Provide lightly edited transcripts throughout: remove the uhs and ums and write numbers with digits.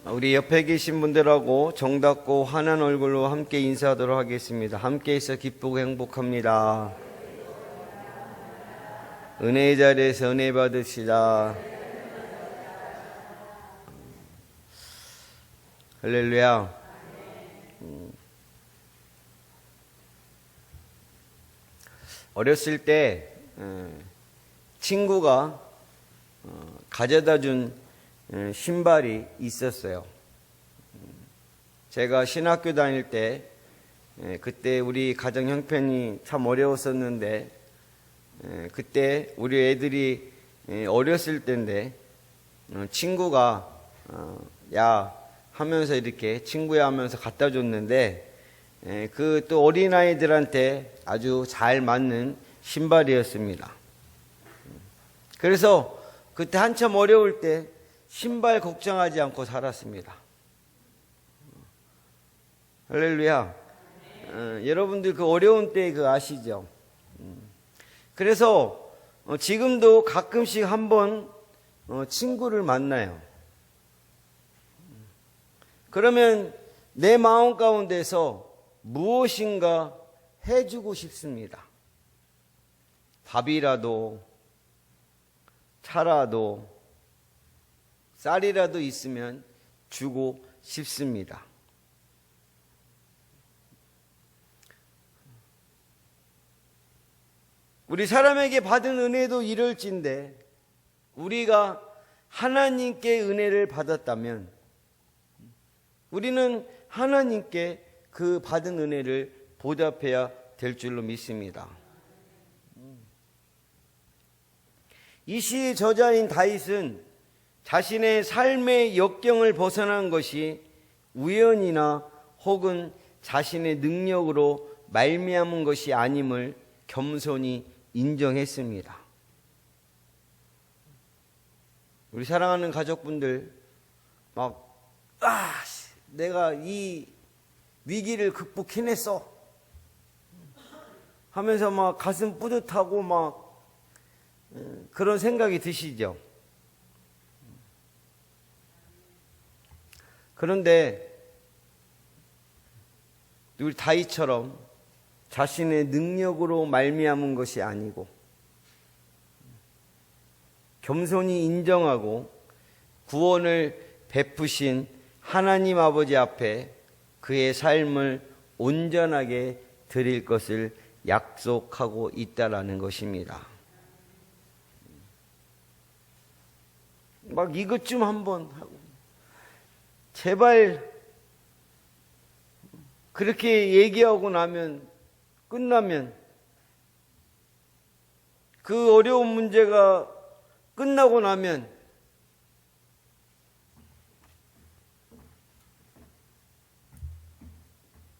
우리 옆에 계신 분들하고 정답고 환한 얼굴로 함께 인사하도록 하겠습니다. 함께 있어 기쁘고 행복합니다. 은혜의 자리에서 은혜 받으시다. 할렐루야. 어렸을 때 친구가 가져다 준 신발이 있었어요. 제가 신학교 다닐 때 그때 우리 가정 형편이 참 어려웠었는데 그때 우리 애들이 어렸을 때인데 친구가 야 하면서 이렇게 친구야 하면서 갖다 줬는데 그 또 어린아이들한테 아주 잘 맞는 신발이었습니다. 그래서 그때 한참 어려울 때 신발 걱정하지 않고 살았습니다. 할렐루야. 여러분들 그 어려운 때 그 아시죠? 그래서 지금도 가끔씩 한번 친구를 만나요. 그러면 내 마음 가운데서 무엇인가 해주고 싶습니다. 밥이라도 차라도 쌀이라도 있으면 주고 싶습니다. 우리 사람에게 받은 은혜도 이럴진데 우리가 하나님께 은혜를 받았다면 우리는 하나님께 그 받은 은혜를 보답해야 될 줄로 믿습니다. 이 시의 저자인 다윗은 자신의 삶의 역경을 벗어난 것이 우연이나 혹은 자신의 능력으로 말미암은 것이 아님을 겸손히 인정했습니다. 우리 사랑하는 가족분들 내가 이 위기를 극복해냈어 하면서 가슴 뿌듯하고 그런 생각이 드시죠? 그런데 우리 다윗처럼 자신의 능력으로 말미암은 것이 아니고 겸손히 인정하고 구원을 베푸신 하나님 아버지 앞에 그의 삶을 온전하게 드릴 것을 약속하고 있다라는 것입니다. 이것 좀 한번 하고 제발 그렇게 얘기하고 나면 끝나면 그 어려운 문제가 끝나고 나면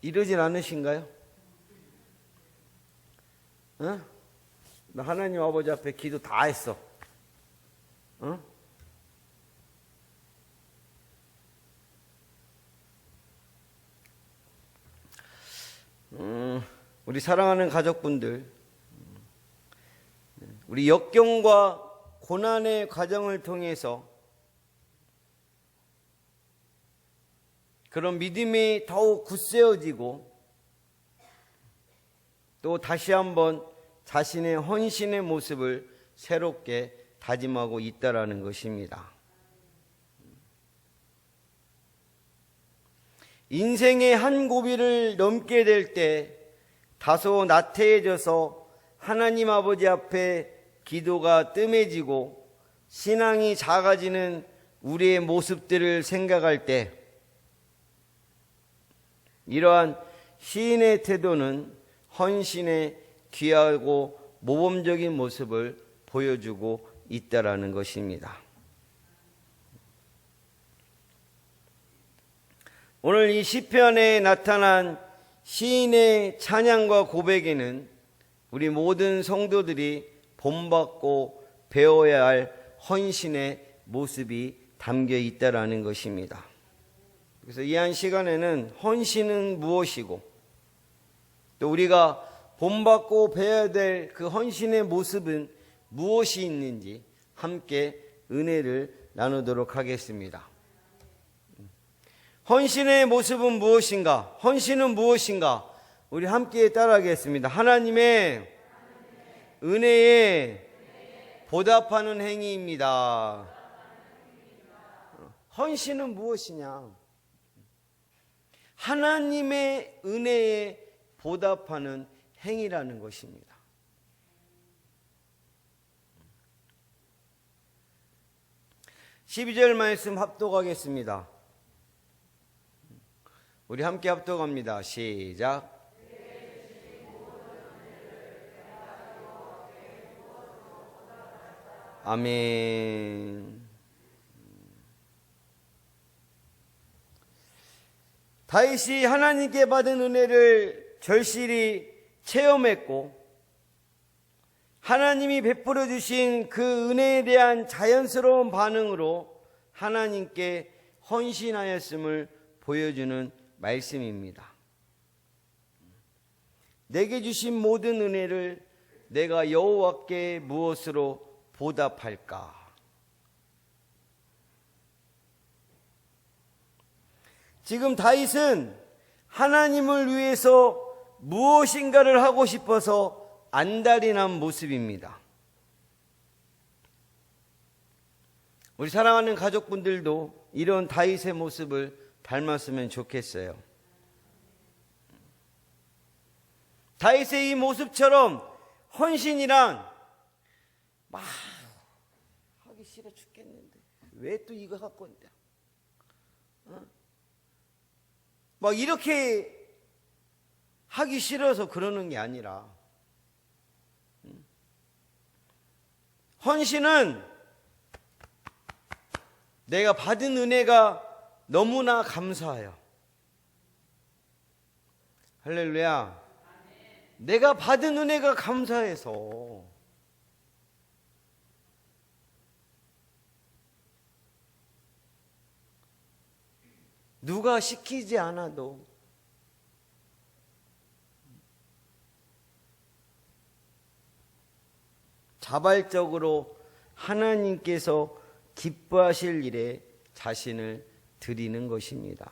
이러진 않으신가요? 나 하나님 아버지 앞에 기도 다 했어. 우리 사랑하는 가족분들, 우리 역경과 고난의 과정을 통해서 그런 믿음이 더욱 굳세어지고 또 다시 한번 자신의 헌신의 모습을 새롭게 다짐하고 있다라는 것입니다. 인생의 한 고비를 넘게 될 때 다소 나태해져서 하나님 아버지 앞에 기도가 뜸해지고 신앙이 작아지는 우리의 모습들을 생각할 때 이러한 시인의 태도는 헌신의 귀하고 모범적인 모습을 보여주고 있다라는 것입니다. 오늘 이 시편에 나타난 시인의 찬양과 고백에는 우리 모든 성도들이 본받고 배워야 할 헌신의 모습이 담겨 있다라는 것입니다. 그래서 이 한 시간에는 헌신은 무엇이고 또 우리가 본받고 배워야 될 그 헌신의 모습은 무엇이 있는지 함께 은혜를 나누도록 하겠습니다. 헌신의 모습은 무엇인가? 헌신은 무엇인가? 우리 함께 따라하겠습니다. 하나님의 은혜에 보답하는 행위입니다. 헌신은 무엇이냐? 하나님의 은혜에 보답하는 행위라는 것입니다. (12절) 말씀 합독하겠습니다. 우리 함께 합독합니다. 시작. 아멘. 다윗이 하나님께 받은 은혜를 절실히 체험했고 하나님이 베풀어 주신 그 은혜에 대한 자연스러운 반응으로 하나님께 헌신하였음을 보여주는 말씀입니다. 내게 주신 모든 은혜를 내가 여호와께 무엇으로 보답할까? 지금 다윗은 하나님을 위해서 무엇인가를 하고 싶어서 안달이 난 모습입니다. 우리 사랑하는 가족분들도 이런 다윗의 모습을 닮았으면 좋겠어요. 다윗의 이 모습처럼 헌신이란 막 하기 싫어 죽겠는데 왜 또 이거 할 건데? 막 이렇게 하기 싫어서 그러는 게 아니라 헌신은 내가 받은 은혜가 너무나 감사해요. 할렐루야. 내가 받은 은혜가 감사해서 누가 시키지 않아도 자발적으로 하나님께서 기뻐하실 일에 자신을 드리는 것입니다.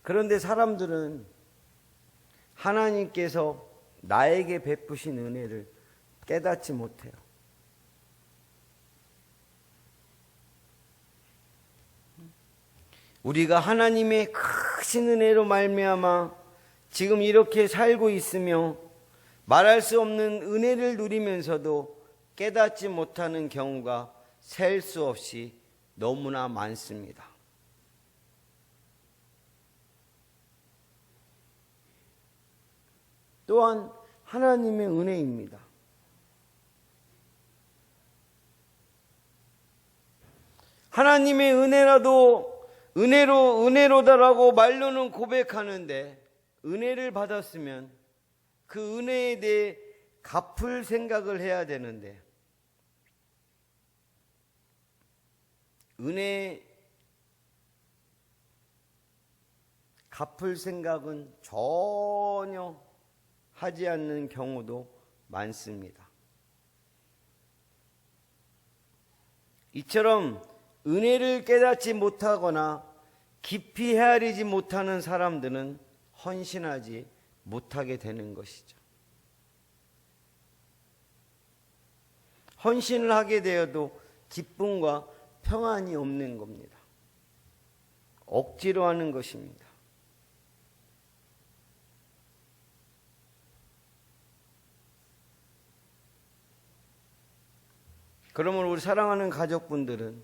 그런데 사람들은 하나님께서 나에게 베푸신 은혜를 깨닫지 못해요. 우리가 하나님의 크신 은혜로 말미암아 지금 이렇게 살고 있으며 말할 수 없는 은혜를 누리면서도 깨닫지 못하는 경우가 셀 수 없이 너무나 많습니다. 또한 하나님의 은혜입니다. 하나님의 은혜로다라고 말로는 고백하는데 은혜를 받았으면 그 은혜에 대해 갚을 생각을 해야 되는데 은혜 갚을 생각은 전혀 하지 않는 경우도 많습니다. 이처럼 은혜를 깨닫지 못하거나 깊이 헤아리지 못하는 사람들은 헌신하지 못하게 되는 것이죠. 헌신을 하게 되어도 기쁨과 평안이 없는 겁니다. 억지로 하는 것입니다. 그러므로 우리 사랑하는 가족분들은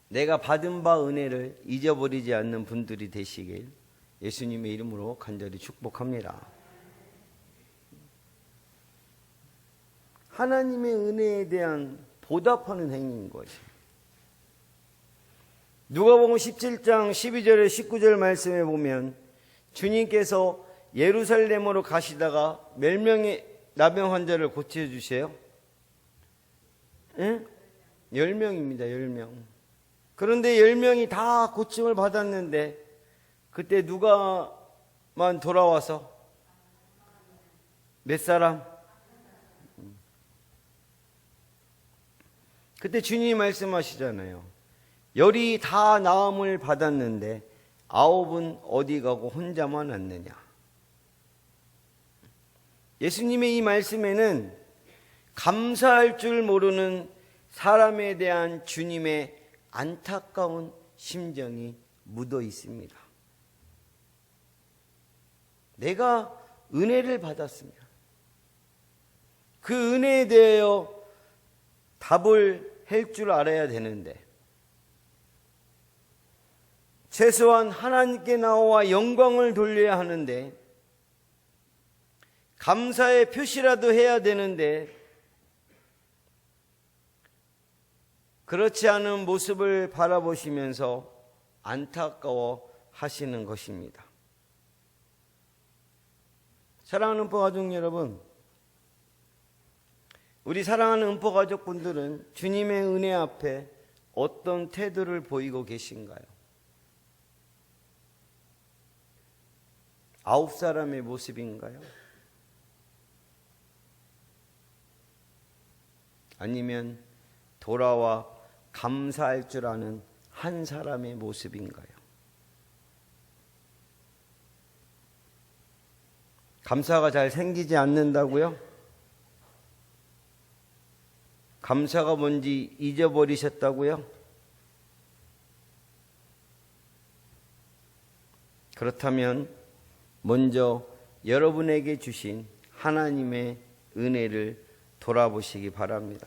내가 받은 바 은혜를 잊어버리지 않는 분들이 되시길 예수님의 이름으로 간절히 축복합니다. 하나님의 은혜에 대한 보답하는 행위인 것입니다. 누가복음 17장 12절에 19절 말씀에 보면 주님께서 예루살렘으로 가시다가 몇 명의 나병 환자를 고쳐주세요? 응? 10명입니다. 10명. 그런데 10명이 다 고침을 받았는데 그때 누가만 돌아와서 몇 사람? 그때 주님이 말씀하시잖아요. 열이 다 나음을 받았는데 9은 어디 가고 혼자만 왔느냐. 예수님의 이 말씀에는 감사할 줄 모르는 사람에 대한 주님의 안타까운 심정이 묻어 있습니다. 내가 은혜를 받았으면 그 은혜에 대하여 답을 할 줄 알아야 되는데, 최소한 하나님께 나와 영광을 돌려야 하는데, 감사의 표시라도 해야 되는데, 그렇지 않은 모습을 바라보시면서 안타까워 하시는 것입니다. 사랑하는 음포가족 여러분, 우리 사랑하는 음포가족분들은 주님의 은혜 앞에 어떤 태도를 보이고 계신가요? 9사람의 모습인가요? 아니면 돌아와 감사할 줄 아는 한 사람의 모습인가요? 감사가 잘 생기지 않는다고요? 감사가 뭔지 잊어버리셨다고요? 그렇다면 먼저 여러분에게 주신 하나님의 은혜를 돌아보시기 바랍니다.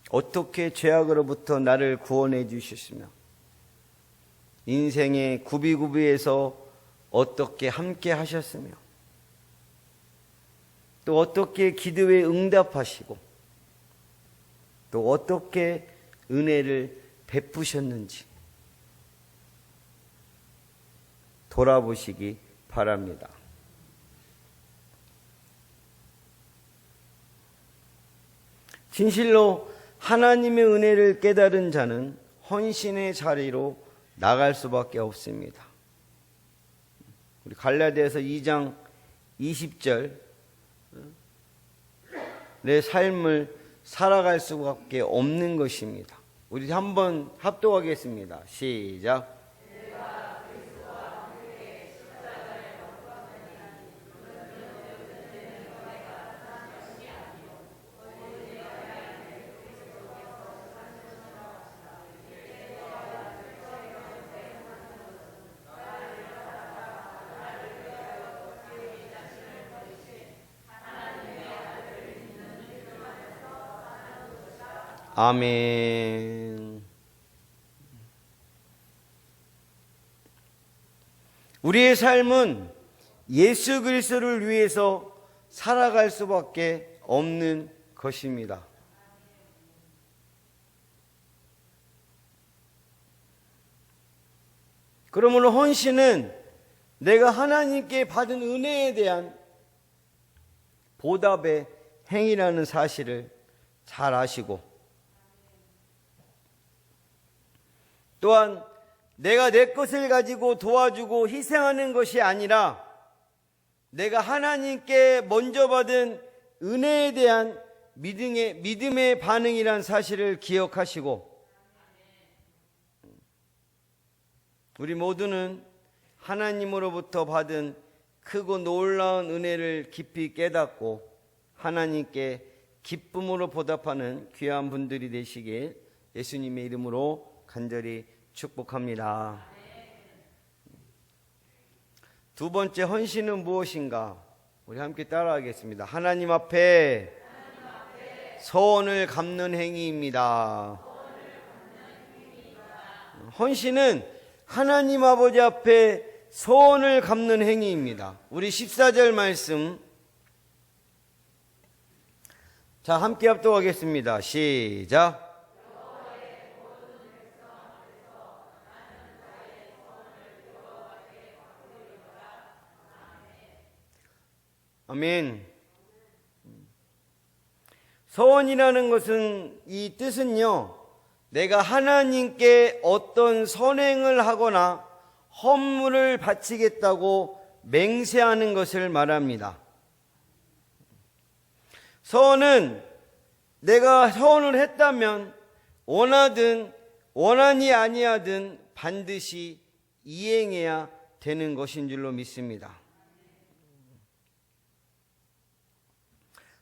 어떻게 죄악으로부터 나를 구원해 주셨으며 인생의 구비구비에서 어떻게 함께 하셨으며 또 어떻게 기도에 응답하시고 또 어떻게 은혜를 베푸셨는지 돌아보시기 바랍니다. 진실로 하나님의 은혜를 깨달은 자는 헌신의 자리로 나갈 수밖에 없습니다. 우리 갈라디아서 2장 20절 내 삶을 살아갈 수밖에 없는 것입니다. 우리 한번 합독하겠습니다. 시작. 아멘. 우리의 삶은 예수 그리스도를 위해서 살아갈 수밖에 없는 것입니다. 그러므로 헌신은 내가 하나님께 받은 은혜에 대한 보답의 행위라는 사실을 잘 아시고, 또한 내가 내 것을 가지고 도와주고 희생하는 것이 아니라 내가 하나님께 먼저 받은 은혜에 대한 믿음의 반응이란 사실을 기억하시고, 우리 모두는 하나님으로부터 받은 크고 놀라운 은혜를 깊이 깨닫고 하나님께 기쁨으로 보답하는 귀한 분들이 되시길 예수님의 이름으로 간절히 축복합니다. 두 번째 헌신은 무엇인가? 우리 함께 따라하겠습니다. 하나님 앞에 서원을 갚는 행위입니다. 헌신은 하나님 아버지 앞에 서원을 갚는 행위입니다. 우리 14절 말씀 자 함께 합독하겠습니다. 시작. 아멘. 서원이라는 것은 이 뜻은요, 내가 하나님께 어떤 선행을 하거나 헌물을 바치겠다고 맹세하는 것을 말합니다. 서원은 내가 서원을 했다면 원하든 원한이 아니하든 반드시 이행해야 되는 것인 줄로 믿습니다.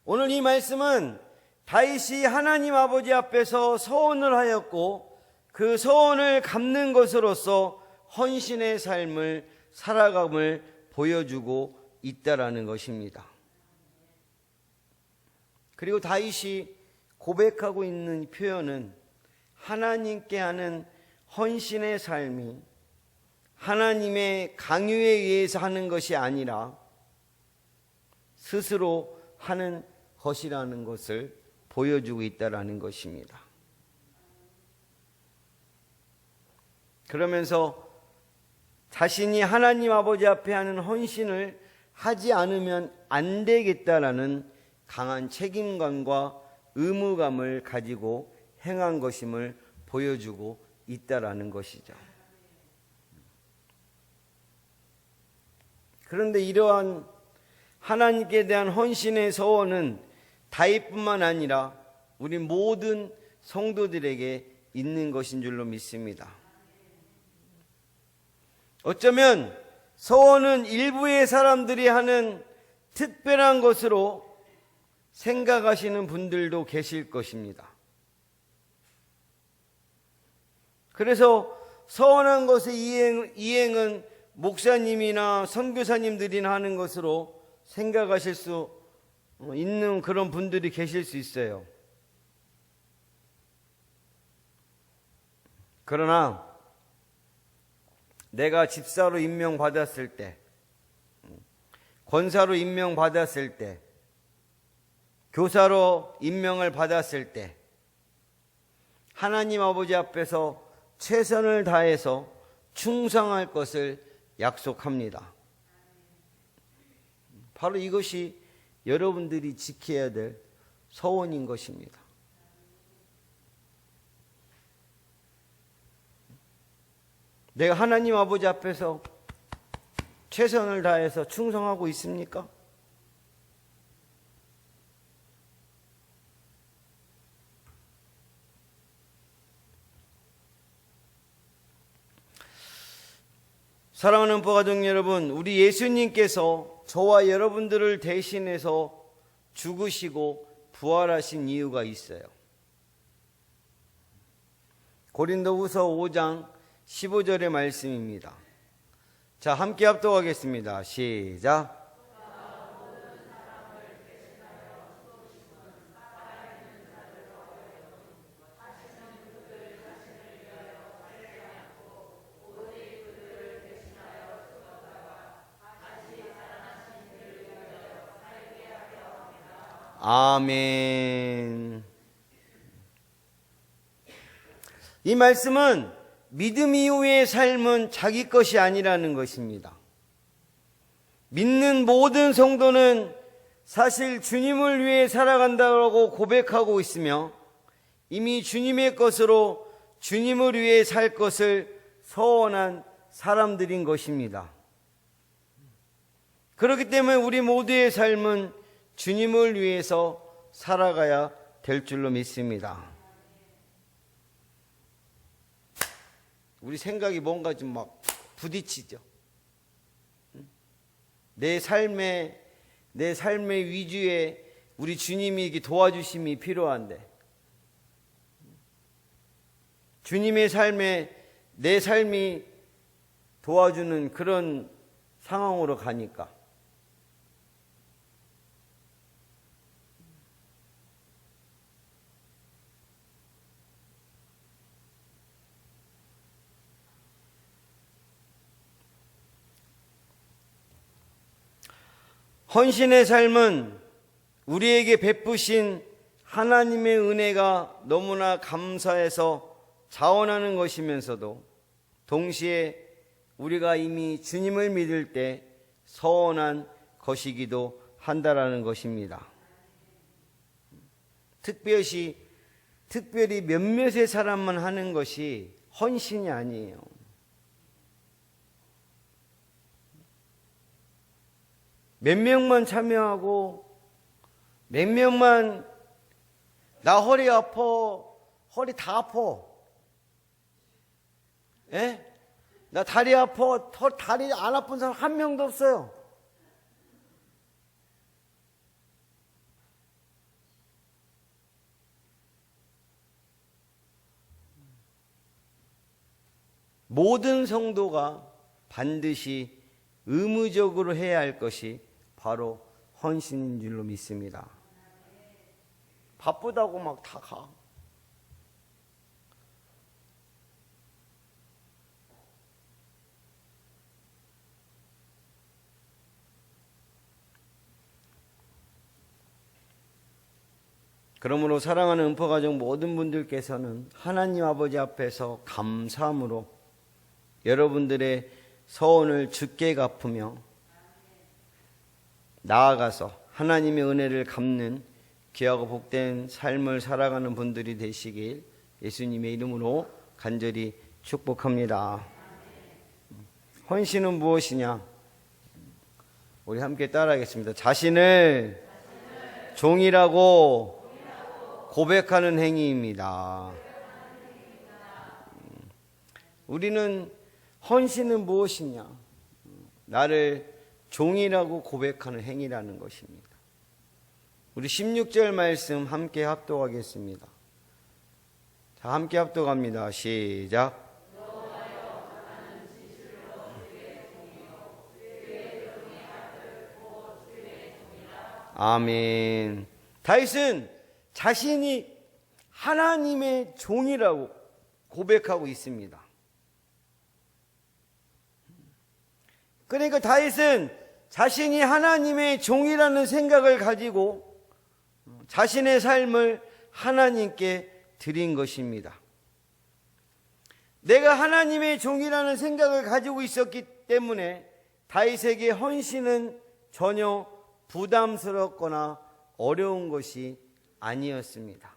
오늘 이 말씀은 다윗이 하나님 아버지 앞에서 서원을 하였고 그 서원을 갚는 것으로서 헌신의 삶을 살아감을 보여주고 있다라는 것입니다. 그리고 다윗이 고백하고 있는 표현은 하나님께 하는 헌신의 삶이 하나님의 강요에 의해서 하는 것이 아니라 스스로 하는 것이라는 것을 보여주고 있다라는 것입니다. 그러면서 자신이 하나님 아버지 앞에 하는 헌신을 하지 않으면 안 되겠다라는 강한 책임감과 의무감을 가지고 행한 것임을 보여주고 있다라는 것이죠. 그런데 이러한 하나님께 대한 헌신의 서원은 다윗뿐만 아니라 우리 모든 성도들에게 있는 것인 줄로 믿습니다. 어쩌면 서원은 일부의 사람들이 하는 특별한 것으로 생각하시는 분들도 계실 것입니다. 그래서 서원한 것의 이행은 목사님이나 선교사님들이나 하는 것으로 생각하실 수 있는 그런 분들이 계실 수 있어요. 그러나 내가 집사로 임명받았을 때, 권사로 임명받았을 때, 교사로 임명을 받았을 때 하나님 아버지 앞에서 최선을 다해서 충성할 것을 약속합니다. 바로 이것이 여러분들이 지켜야 될 서원인 것입니다. 내가 하나님 아버지 앞에서 최선을 다해서 충성하고 있습니까? 사랑하는 부가족 여러분, 우리 예수님께서 저와 여러분들을 대신해서 죽으시고 부활하신 이유가 있어요. 고린도후서 5장 15절의 말씀입니다. 자, 함께 합독하겠습니다. 시작. 아멘. 이 말씀은 믿음 이후의 삶은 자기 것이 아니라는 것입니다. 믿는 모든 성도는 사실 주님을 위해 살아간다고 고백하고 있으며 이미 주님의 것으로 주님을 위해 살 것을 서원한 사람들인 것입니다. 그렇기 때문에 우리 모두의 삶은 주님을 위해서 살아가야 될 줄로 믿습니다. 우리 생각이 뭔가 좀 막 부딪히죠. 내 삶의 위주에 우리 주님이 이렇게 도와주심이 필요한데 주님의 삶에 내 삶이 도와주는 그런 상황으로 가니까 헌신의 삶은 우리에게 베푸신 하나님의 은혜가 너무나 감사해서 자원하는 것이면서도 동시에 우리가 이미 주님을 믿을 때 서원한 것이기도 한다라는 것입니다. 특별히 특별히 몇몇의 사람만 하는 것이 헌신이 아니에요. 몇 명만 참여하고 몇 명만 나 허리 아파, 허리 다 아파. 예? 나 다리 아파, 다리 안 아픈 사람 한 명도 없어요. 모든 성도가 반드시 의무적으로 해야 할 것이 바로 헌신인 줄로 믿습니다. 바쁘다고 막 다 가. 그러므로 사랑하는 음포가족 모든 분들께서는 하나님 아버지 앞에서 감사함으로 여러분들의 서원을 주께 갚으며 나아가서 하나님의 은혜를 갚는 귀하고 복된 삶을 살아가는 분들이 되시길 예수님의 이름으로 간절히 축복합니다. 헌신은 무엇이냐? 우리 함께 따라하겠습니다. 자신을 종이라고 고백하는 행위입니다. 우리는 헌신은 무엇이냐? 나를 종이라고 고백하는 행위라는 것입니다. 우리 16절 말씀 함께 합독하겠습니다. 자, 함께 합독합니다. 시작. 아멘. 다윗은 자신이 하나님의 종이라고 고백하고 있습니다. 그러니까 다윗은 자신이 하나님의 종이라는 생각을 가지고 자신의 삶을 하나님께 드린 것입니다. 내가 하나님의 종이라는 생각을 가지고 있었기 때문에 다윗에게 헌신은 전혀 부담스럽거나 어려운 것이 아니었습니다.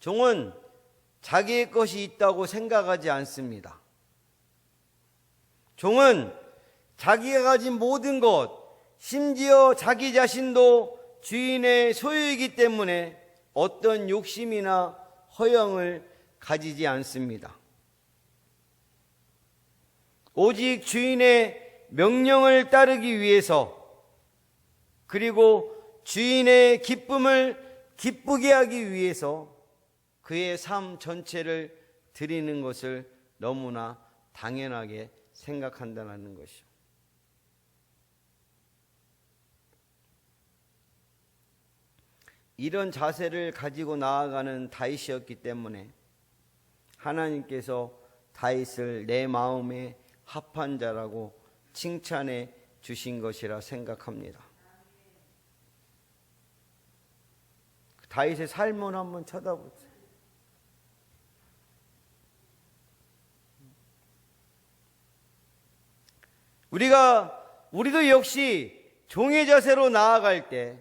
종은 자기의 것이 있다고 생각하지 않습니다. 종은 자기가 가진 모든 것, 심지어 자기 자신도 주인의 소유이기 때문에 어떤 욕심이나 허영을 가지지 않습니다. 오직 주인의 명령을 따르기 위해서, 그리고 주인의 기쁨을 기쁘게 하기 위해서 그의 삶 전체를 드리는 것을 너무나 당연하게 생각한다는 것이죠. 이런 자세를 가지고 나아가는 다윗이었기 때문에 하나님께서 다윗을 내 마음에 합한 자라고 칭찬해 주신 것이라 생각합니다. 다윗의 삶을 한번 쳐다보세요. 우리도 역시 종의 자세로 나아갈 때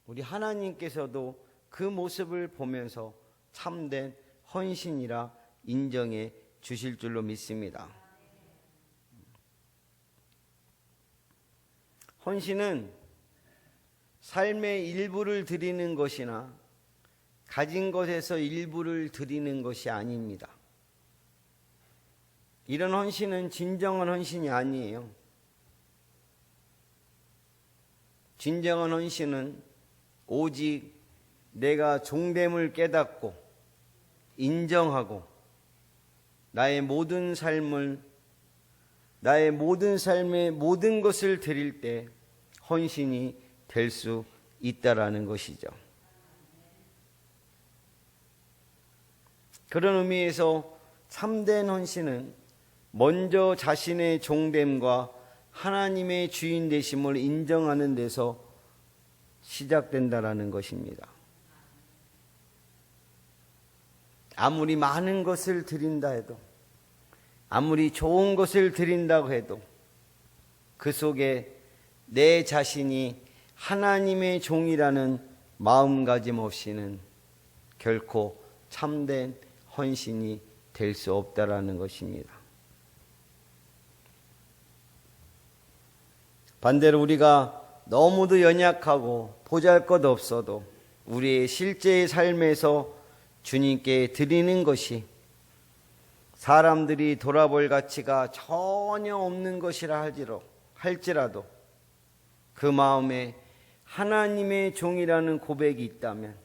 우리 하나님께서도 그 모습을 보면서 참된 헌신이라 인정해 주실 줄로 믿습니다. 헌신은 삶의 일부를 드리는 것이나 가진 것에서 일부를 드리는 것이 아닙니다. 이런 헌신은 진정한 헌신이 아니에요. 진정한 헌신은 오직 내가 종됨을 깨닫고 인정하고 나의 모든 삶의 모든 것을 드릴 때 헌신이 될 수 있다라는 것이죠. 그런 의미에서 참된 헌신은 먼저 자신의 종됨과 하나님의 주인 되심을 인정하는 데서 시작된다라는 것입니다. 아무리 많은 것을 드린다 해도, 아무리 좋은 것을 드린다고 해도 그 속에 내 자신이 하나님의 종이라는 마음가짐 없이는 결코 참된 헌신이 될 수 없다라는 것입니다. 반대로 우리가 너무도 연약하고 보잘것없어도 우리의 실제의 삶에서 주님께 드리는 것이 사람들이 돌아볼 가치가 전혀 없는 것이라 할지라도 그 마음에 하나님의 종이라는 고백이 있다면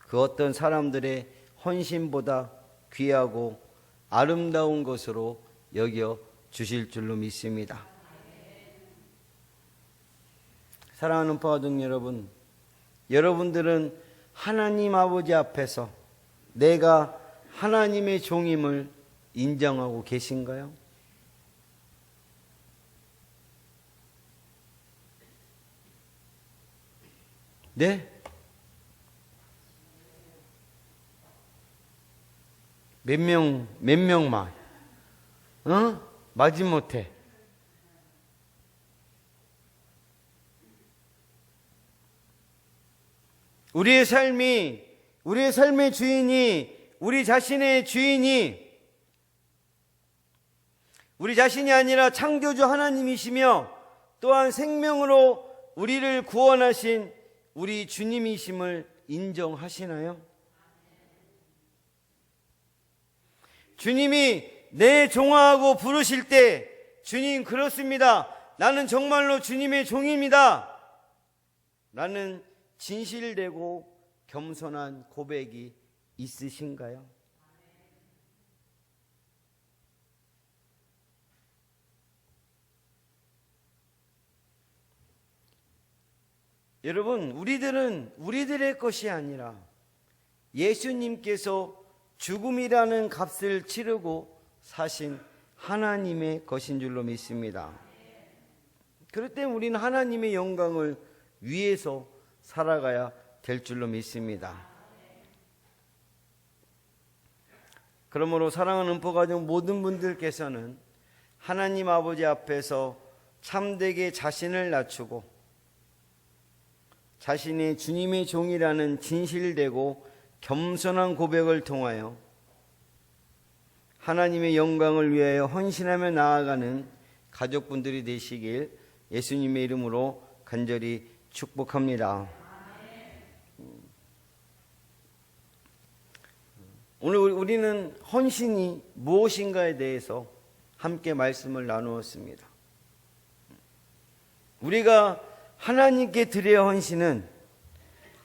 그 어떤 사람들의 헌신보다 귀하고 아름다운 것으로 여겨 주실 줄로 믿습니다. 사랑하는 파워동 여러분, 여러분들은 하나님 아버지 앞에서 내가 하나님의 종임을 인정하고 계신가요? 네? 몇 명만, 마지못해. 우리의 삶의 주인이, 우리 자신의 주인이, 우리 자신이 아니라 창조주 하나님이시며 또한 생명으로 우리를 구원하신 우리 주님이심을 인정하시나요? 주님이 내 종아하고 부르실 때 주님 그렇습니다. 나는 정말로 주님의 종입니다. 라는 진실되고 겸손한 고백이 있으신가요? 여러분, 우리들은 우리들의 것이 아니라 예수님께서 죽음이라는 값을 치르고 사신 하나님의 것인 줄로 믿습니다. 그럴 때 우리는 하나님의 영광을 위해서 살아가야 될 줄로 믿습니다. 그러므로 사랑하는 음포가족 모든 분들께서는 하나님 아버지 앞에서 참되게 자신을 낮추고 자신의 주님의 종이라는 진실되고 겸손한 고백을 통하여 하나님의 영광을 위하여 헌신하며 나아가는 가족분들이 되시길 예수님의 이름으로 간절히 축복합니다. 오늘 우리는 헌신이 무엇인가에 대해서 함께 말씀을 나누었습니다. 우리가 하나님께 드려야 헌신은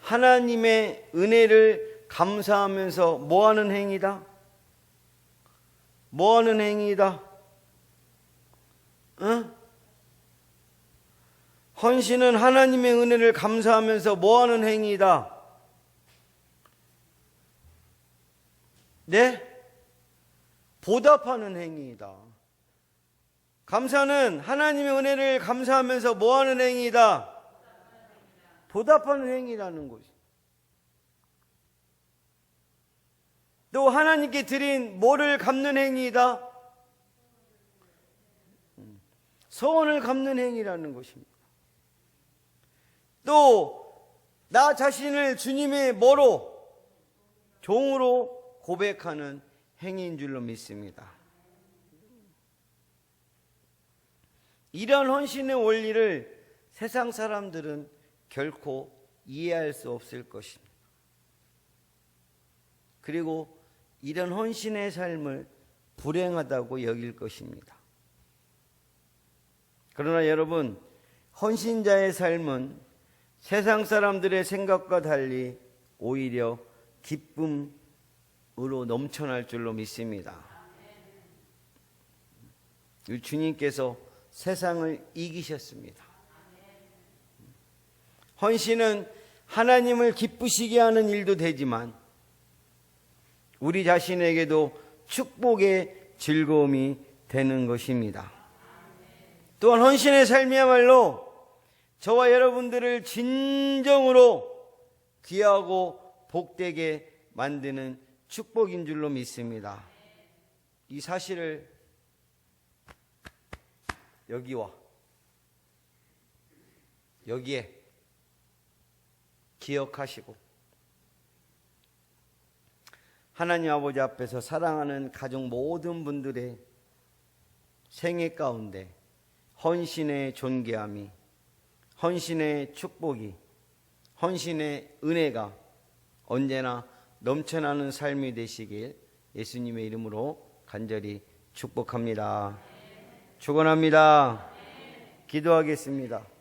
하나님의 은혜를 감사하면서 뭐하는 행위다? 뭐하는 행위다? 헌신은 하나님의 은혜를 감사하면서 뭐하는 행위다? 네? 보답하는 행위이다. 감사는 하나님의 은혜를 감사하면서 뭐하는 행위이다? 보답하는 행위라는 것이. 또 하나님께 드린 뭐를 갚는 행위이다? 서원을 갚는 행위라는 것입니다. 또 나 자신을 주님의 뭐로? 종으로 고백하는 행위인 줄로 믿습니다. 이런 헌신의 원리를 세상 사람들은 결코 이해할 수 없을 것입니다. 그리고 이런 헌신의 삶을 불행하다고 여길 것입니다. 그러나 여러분, 헌신자의 삶은 세상 사람들의 생각과 달리 오히려 기쁨으로 넘쳐날 줄로 믿습니다. 주님께서 세상을 이기셨습니다. 헌신은 하나님을 기쁘시게 하는 일도 되지만 우리 자신에게도 축복의 즐거움이 되는 것입니다. 또한 헌신의 삶이야말로 저와 여러분들을 진정으로 귀하고 복되게 만드는 축복인 줄로 믿습니다. 이 사실을 여기에 기억하시고 하나님 아버지 앞에서 사랑하는 가족 모든 분들의 생애 가운데 헌신의 존귀함이, 헌신의 축복이, 헌신의 은혜가 언제나 넘쳐나는 삶이 되시길 예수님의 이름으로 간절히 축복합니다. 축원합니다. 기도하겠습니다.